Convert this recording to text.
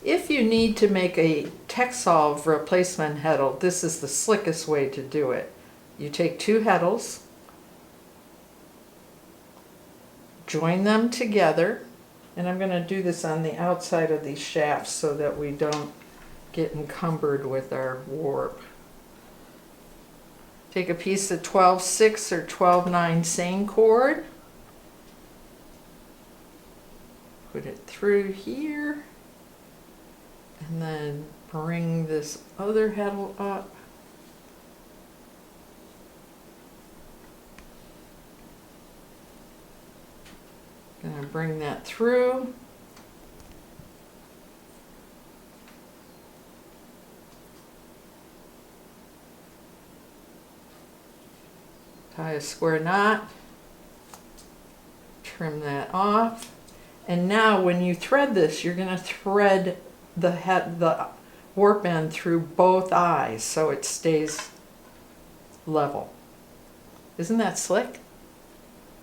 If you need to make a Texsolve replacement heddle, this is the slickest way to do it. You take two heddles, join them together, and I'm going to do this on the outside of these shafts so that we don't get encumbered with our warp. Take a piece of 12/6 or 12/9 seine cord, put it through here, and then bring this other heddle up. Gonna bring that through. Tie a square knot. Trim that off. And now when you thread this, you're gonna thread the warp end through both eyes so it stays level. Isn't that slick?